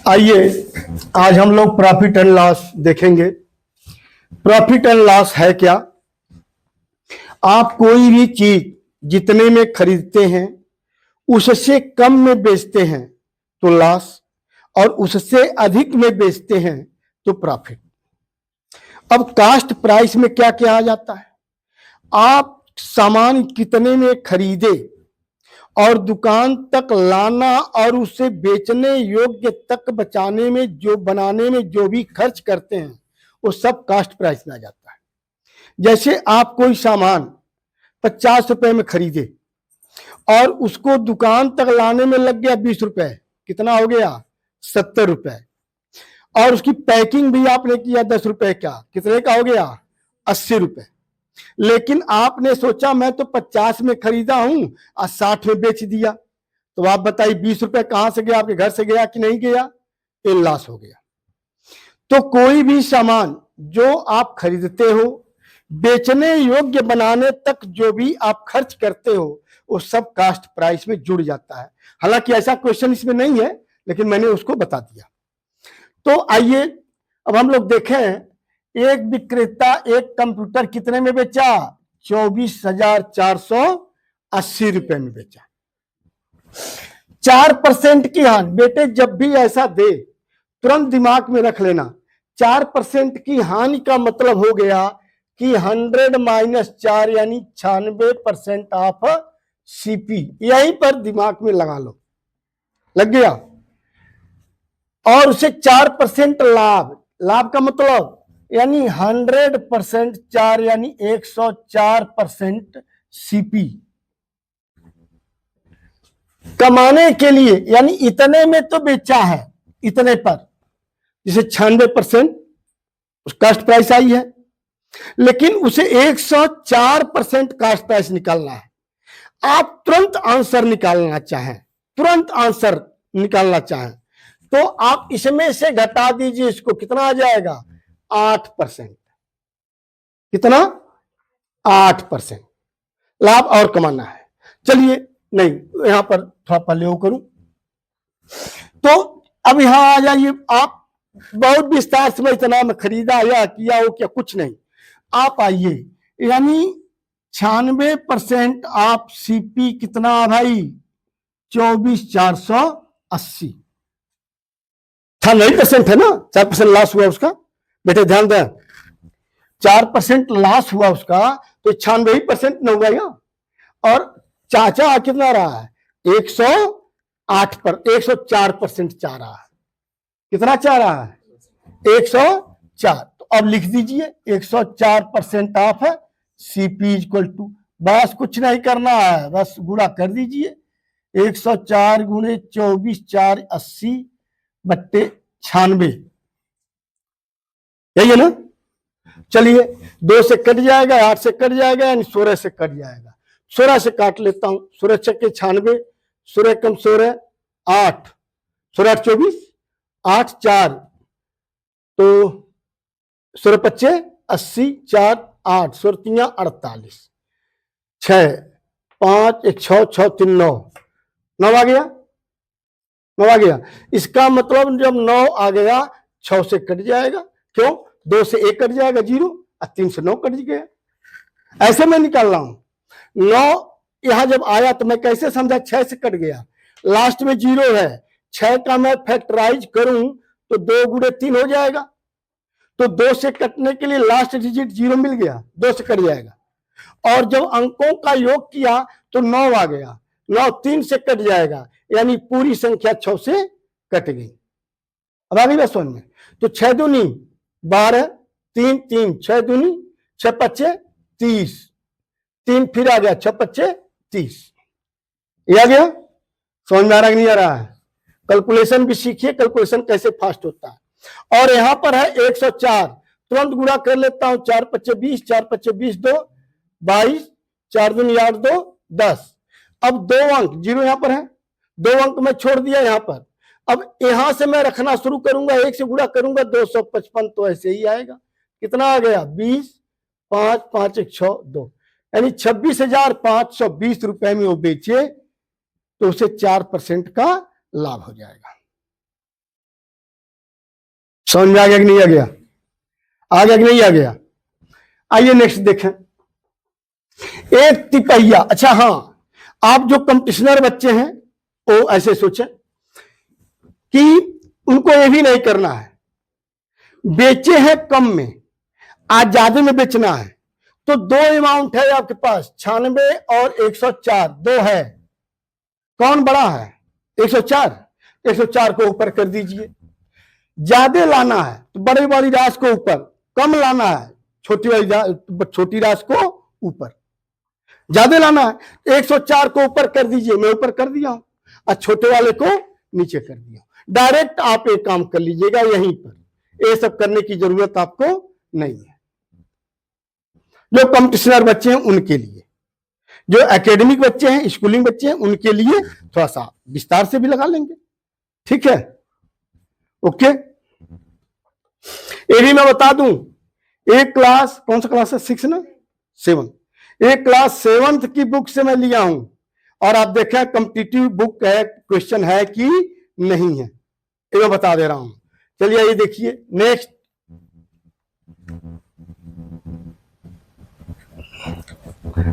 आइए आज हम लोग प्रॉफिट एंड लॉस देखेंगे। प्रॉफिट एंड लॉस है क्या? आप कोई भी चीज जितने में खरीदते हैं उससे कम में बेचते हैं तो लॉस, और उससे अधिक में बेचते हैं तो प्रॉफिट। अब कास्ट प्राइस में क्या क्या आ जाता है? आप सामान कितने में खरीदे और दुकान तक लाना और उसे बेचने योग्य तक बचाने में जो बनाने में जो भी खर्च करते हैं वो सब कास्ट प्राइस में आ जाता है। जैसे आप कोई सामान 50 रुपए में खरीदे और उसको दुकान तक लाने में लग गया 20 रुपए, कितना हो गया? 70 रुपए। और उसकी पैकिंग भी आपने किया 10 रुपए का, कितने का हो गया? 80 रुपए। लेकिन आपने सोचा मैं तो 50 में खरीदा हूं और 60 में बेच दिया, तो आप बताइए 20 रुपए कहां से गया? आपके घर से गया कि नहीं गया? ये लॉस हो गया। तो कोई भी सामान जो आप खरीदते हो, बेचने योग्य बनाने तक जो भी आप खर्च करते हो वो सब कास्ट प्राइस में जुड़ जाता है। हालांकि ऐसा क्वेश्चन इसमें नहीं है, लेकिन मैंने उसको बता दिया। तो आइए अब हम लोग देखें, एक विक्रेता एक कंप्यूटर कितने में बेचा? 24,480 रुपए में बेचा। 4% की हानि। बेटे जब भी ऐसा दे तुरंत दिमाग में रख लेना, 4% की हानि का मतलब हो गया कि 100 माइनस 4 यानी 96% ऑफ सीपी। यहीं पर दिमाग में लगा लो, लग गया। और उसे 4% लाभ, लाभ का मतलब यानी 100% 4 यानी 104% सीपी कमाने के लिए, यानी इतने में तो बेचा है, इतने पर, जिसे 96% कास्ट प्राइस आई है, लेकिन उसे 104% कास्ट प्राइस निकालना है। आप तुरंत आंसर निकालना चाहें, तुरंत आंसर निकालना चाहें तो आप इसमें से घटा दीजिए, इसको कितना आ जाएगा? 8%। कितना? 8% लाभ और कमाना है। चलिए, नहीं यहां पर थोड़ा पहले वो करूं, तो अब यहां आ जाइए। आप बहुत विस्तार से इतना में खरीदा या किया हो क्या? कुछ नहीं। आप आइए, यानी 96% आप सीपी कितना भाई? 24,480। 9% है ना, 4% लॉस हुआ उसका। बेटे ध्यान दें, 4% लॉस हुआ उसका तो 96% न हुआ या? और चाचा कितना रहा है? 108 पर 104% चाह रहा है। कितना चाह रहा है? 104। तो अब लिख दीजिए 104% ऑफ है सीपी इक्वल टू, बस कुछ नहीं करना है, बस गुणा कर दीजिए। 104 गुणे 24,480 बट्टे 96, यही है ना? चलिए 2 से कट जाएगा, 8 से कट जाएगा, यानी 16 से कट जाएगा। 16 से काट लेता हूं। 16 छक्के 96, 16 कम 16 8, 16 8 24, 8 4 तो 16 25 80, 4 8, 16 3 48, 6 5 1 6 6 3 9, 9 आ गया, 9 आ गया। इसका मतलब जब 9 आ गया 6 से कट जाएगा, क्यों? 2 से 1 कट जाएगा 0, और 3 से 9 कट गया। ऐसे मैं निकाल रहा हूं। 9 यहां जब आया तो मैं कैसे समझा? 6 से कट गया, लास्ट में 0 है। 6 का मैं फैक्टराइज करूं तो 2 गुणे 3 हो जाएगा, तो 2 से कटने के लिए लास्ट डिजिट 0 मिल गया, 2 से कट जाएगा। और जब अंकों का योग किया तो 9 आ गया, 9 3 से कट जाएगा, यानी पूरी संख्या 6 से कट गई। अब आ गई बात समझ में? तो 6 दूनी 12, 3 3, 6 दूनी 6 25 30, 3 फिर आ गया 6 25 30। ये आ गया? समझ में आ रहा कि नहीं आ रहा है? कैलकुलेशन भी सीखिए, कैलकुलेशन कैसे फास्ट होता है। और यहां पर है 104, तुरंत गुणा कर लेता हूं। 4 25 20, 4 25 20 2 22, 4 दूनी 8 2 10। अब 2 अंक 0 यहां पर है, 2 अंक मैं छोड़ दिया यहां पर। अब यहां से मैं रखना शुरू करूंगा, 1 से गुणा करूंगा 255, तो ऐसे ही आएगा। कितना आ गया? 20 5 5 1 6 2, यानी 26,520 रुपए में वो बेचे तो उसे 4% का लाभ हो जाएगा। समझ में आ गया कि नहीं आ गया? आ गया कि नहीं आ गया? आइए नेक्स्ट देखें। एक तिपहिया, अच्छा हाँ, आप जो कंपटीशनर बच्चे हैं वो ऐसे सोचें कि उनको ये भी नहीं करना है, बेचे हैं कम में, आज ज्यादा में बेचना है, तो दो अमाउंट है आपके पास, 96 और 104, दो है, कौन बड़ा है? 104, 104 को ऊपर कर दीजिए। ज्यादा लाना है तो बड़ी वाली राशि को ऊपर, कम लाना है छोटी राशि को ऊपर। ज्यादा लाना है 104 को ऊपर कर दीजिए, मैं ऊपर कर दिया हूं, और छोटे वाले को नीचे कर दिया। डायरेक्ट आप एक काम कर लीजिएगा यहीं पर, ये सब करने की जरूरत आपको नहीं है। जो कंपटीशनर बच्चे हैं उनके लिए, जो एकेडमिक बच्चे हैं, स्कूलिंग बच्चे हैं, उनके लिए थोड़ा सा विस्तार से भी लगा लेंगे। ठीक है, ओके। ये भी मैं बता दूं, एक क्लास, कौन सा क्लास है? 6 ना 7, एक क्लास 7th की बुक से मैं लिया हूं, और आप देखें कॉम्पिटिटिव बुक है, क्वेश्चन है कि नहीं है, ये मैं बता दे रहा हूं। चलिए ये देखिए नेक्स्ट।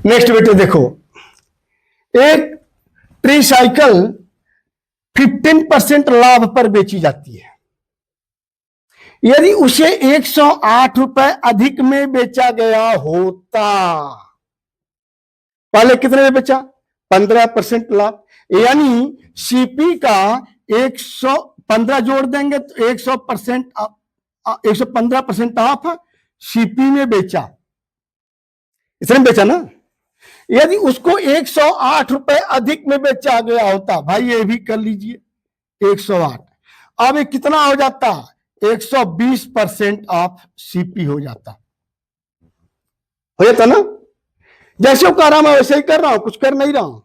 नेक्स्ट बेटे देखो, एक ट्रीसाइकिल 15% लाभ पर बेची जाती है। यदि उसे 108 रुपए अधिक में बेचा गया होता, पहले कितने में बेचा? 15% लाभ, यानी सीपी का 115 जोड़ देंगे तो 115% ऑफ सीपी में बेचा, इसने बेचा ना। यदि उसको 108 रुपए अधिक में बेचा गया होता, भाई ये भी कर लीजिए 108, अब ये कितना हो जाता? 120% ऑफ सीपी हो जाता ना। जैसे वो कह रहा मैं वैसे ही कर रहा हूं, कुछ कर नहीं रहा हूं।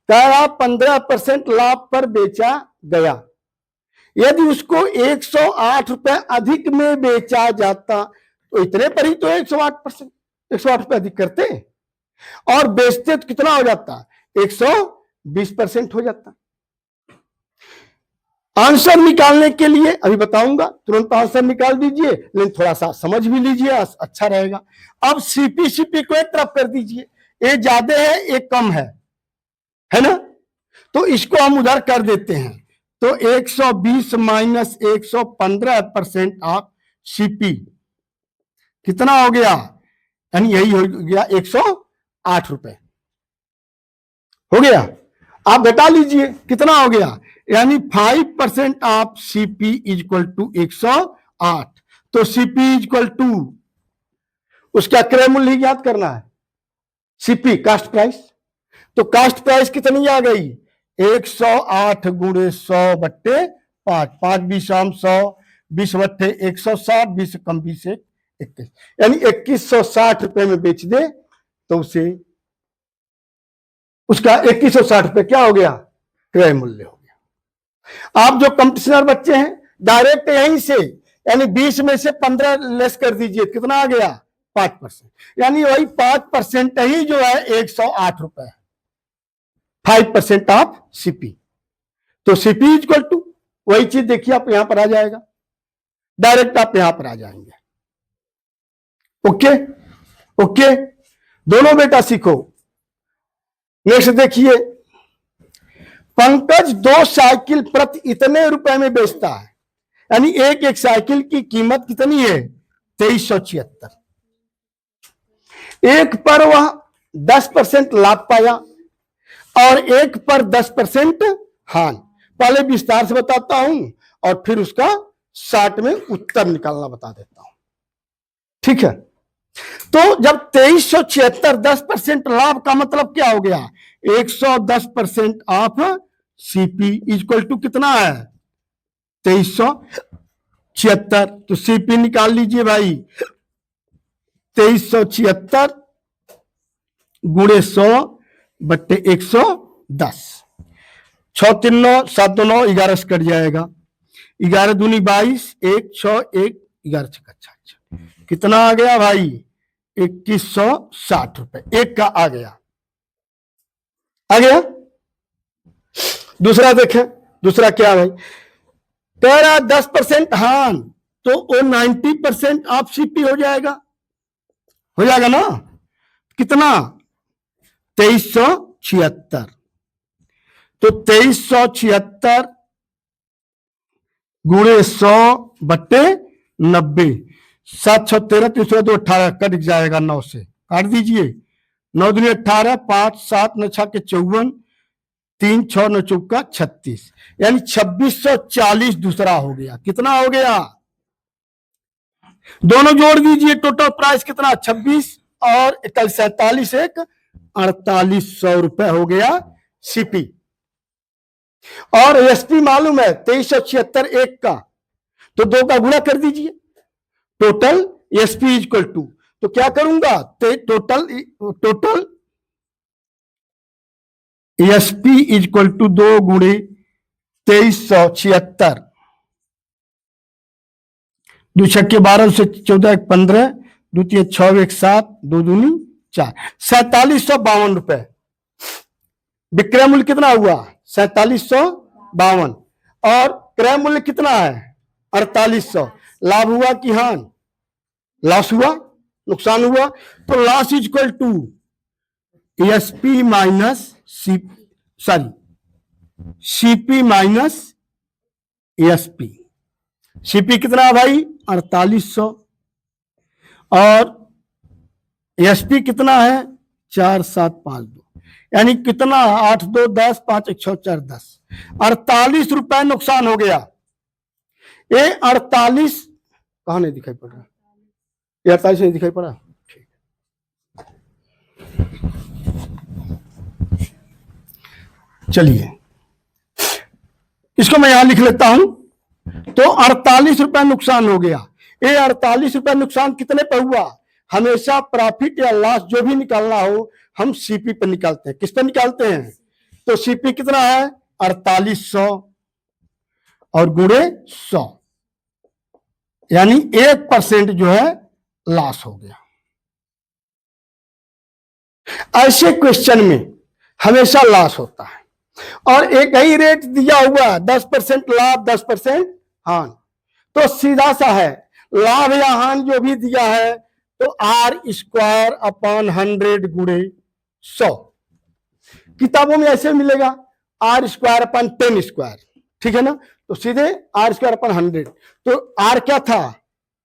कह रहा 15% लाभ पर बेचा गया, यदि उसको 108 रुपए अधिक में बेचा जाता तो इतने पर ही तो 108 रुपए अधिक करते, और बेचते तो कितना हो जाता? 120% हो जाता। आंसर निकालने के लिए अभी बताऊंगा, तुरंत आंसर निकाल दीजिए, लेकिन थोड़ा सा समझ भी लीजिए, अच्छा रहेगा। अब सीपी को एक तरफ कर दीजिए, ये ज्यादा है एक कम है ना, तो इसको हम उधर कर देते हैं, तो 120 माइनस 115% ऑफ सीपी कितना हो गया? यानी यही हो गया 108 रुपए हो गया। आप बता लीजिए कितना हो गया, यानी 5% of CP is equal to 108। तो सीपी इज इक्वल टू उसका क्रय मूल्य याद करना है, सीपी कास्ट प्राइस, तो कास्ट प्राइस कितनी आ गई? 108 गुणे 100 बट्टे 5, 5 20 100, 20 बट्टे 160, 20 कम 20 21, यानी 2160 रुपए में बेच दे तो उसे उसका 2160 रुपए क्या हो गया? क्रय मूल्य हो गया। आप जो कंपटीशनर बच्चे हैं डायरेक्ट यहीं से, यानी 20 में से 15 लेस कर दीजिए, कितना आ गया? 5%, यानी वही 5% ही जो है 108 रुपए है, 5% ऑफ सीपी। तो सीपी इक्वल टू वही चीज देखिए आप यहां पर आ जाएगा, डायरेक्ट आप यहां पर आ जाएंगे। ओके ओके, दोनों बेटा सीखो। नेक्स्ट देखिए, पंकज 2 साइकिल प्रति इतने रुपए में बेचता है, यानी एक साइकिल की कीमत कितनी है? 2376। एक पर वह 10% लाभ पाया और एक पर 10% हान। पहले विस्तार से बताता हूं और फिर उसका शॉर्ट में उत्तर निकालना बता देता हूं, ठीक है। तो जब 2376 10% लाभ का मतलब क्या हो गया? 110% ऑफ सीपी इक्वल टू कितना है? 2376। तो सीपी निकाल लीजिए भाई, 2376 गुणे 100 बट्टे 110, 6 3 9 7 2 9 11 से कट जाएगा, 11 दूनी 22, 1 6 1 11 से कट, कितना आ गया भाई? 2160 रुपए एक का आ गया। दूसरा देखें, दूसरा क्या भाई? कह रहा 10% हान, तो वो 90% ऑफ सीपी हो जाएगा ना। कितना? 2376। तो 2376 गुणे 100/90, 7 6 13, 3 2 18 कट जाएगा 9 से, काट दीजिए। 9 दूनी 18, 5 7 9 6 54, 3 6 9 चौका 36, यानी 2640 दूसरा हो गया। कितना हो गया? दोनों जोड़ दीजिए, टोटल प्राइस कितना? 26 और 47, 1 4800 रुपए हो गया सीपी। और एसपी मालूम है 2376 1 का, तो 2 का गुणा कर दीजिए। टोटल एसपी इक्वल टू, तो क्या करूंगा? टोटल एसपी इक्वल टू 2 गुणे 2376, 2 छक्के 12 से 14 1 15, 2 3 6 1 7, 2 दूनी 4, 4752 रुपए। विक्रय मूल्य कितना हुआ? 4752। और क्रय मूल्य कितना है? 4800। लाभ हुआ कि हान? लॉस हुआ, नुकसान हुआ। तो loss equal to SP minus CP minus SP. CP कितना है भाई? 4800। और एसपी कितना है? 4752, यानी कितना? 8 2 10, 5 1 6 4 10, 48 रुपए नुकसान हो गया। ये 48 कहां नहीं दिखाई पड़ रहा? ये 48 नहीं दिखाई पड़ा। चलिए इसको मैं यहां लिख लेता हूं। तो 48 रुपए नुकसान हो गया। ये 48 रुपए नुकसान कितने पर हुआ? हमेशा प्रॉफिट या लॉस जो भी निकालना हो हम सीपी पर निकालते हैं। किस पर निकालते हैं? तो सीपी कितना है? 4800 और गुणे 100, यानी 1% जो है लॉस हो गया। ऐसे क्वेश्चन में हमेशा लॉस होता है और एक ही रेट दिया हुआ 10% लाभ 10% हान, तो सीधा सा है लाभ या हान जो भी दिया है तो R² / 100 गुणे 100। किताबों में ऐसे मिलेगा R² / 10², ठीक है ना। तो सीधे R² / 100, तो R क्या था?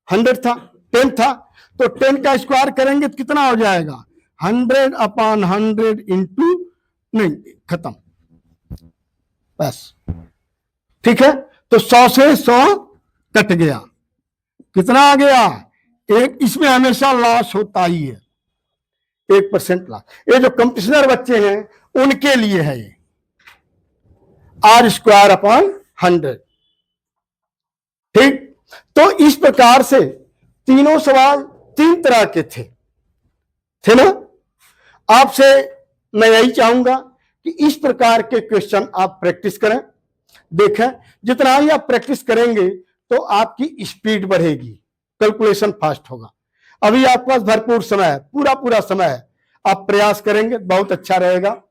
100 था, 10 था, तो 10 का स्क्वायर करेंगे तो कितना हो जाएगा? 100/100 इंटू, नहीं खत्म, बस ठीक है। तो 100 से 100 कट गया, कितना आ गया? एक। इसमें हमेशा लॉस होता ही है, 1% लॉस। ये जो कंपटीशनर बच्चे हैं उनके लिए है ये R² / 100, ठीक। तो इस प्रकार से तीनों सवाल 3 तरह के थे ना। आपसे मैं यही चाहूंगा कि इस प्रकार के क्वेश्चन आप प्रैक्टिस करें, देखें। जितना ही आप प्रैक्टिस करेंगे तो आपकी स्पीड बढ़ेगी, कैलकुलेशन फास्ट होगा। अभी आपके पास भरपूर समय है, पूरा समय है। आप प्रयास करेंगे बहुत अच्छा रहेगा।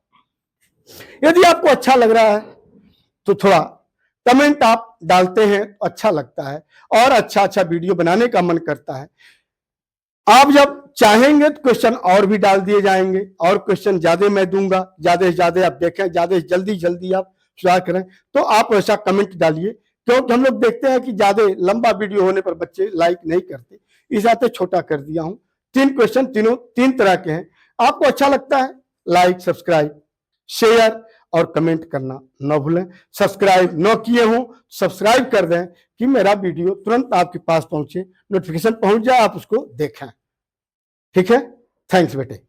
यदि आपको अच्छा लग रहा है तो थोड़ा कमेंट आप डालते हैं तो अच्छा लगता है और अच्छा वीडियो बनाने का मन करता है। आप जब चाहेंगे तो क्वेश्चन और भी डाल दिए जाएंगे और क्वेश्चन ज्यादा मैं दूंगा, ज्यादा से ज्यादा आप देखें, ज्यादा से जल्दी आप सुधार करें। तो आप ऐसा कमेंट डालिए, क्योंकि हम लोग देखते हैं कि ज्यादा लंबा वीडियो होने पर बच्चे लाइक नहीं करते, इस आते छोटा कर दिया हूं। 3 क्वेश्चन, तीनों 3 तरह के हैं। आपको अच्छा लगता है लाइक, सब्सक्राइब, शेयर और कमेंट करना न भूलें। सब्सक्राइब न किए हो सब्सक्राइब कर दें कि मेरा वीडियो तुरंत आपके पास पहुंचे, नोटिफिकेशन पहुंच जाए, आप उसको देखें। ठीक है। थैंक्स बेटे।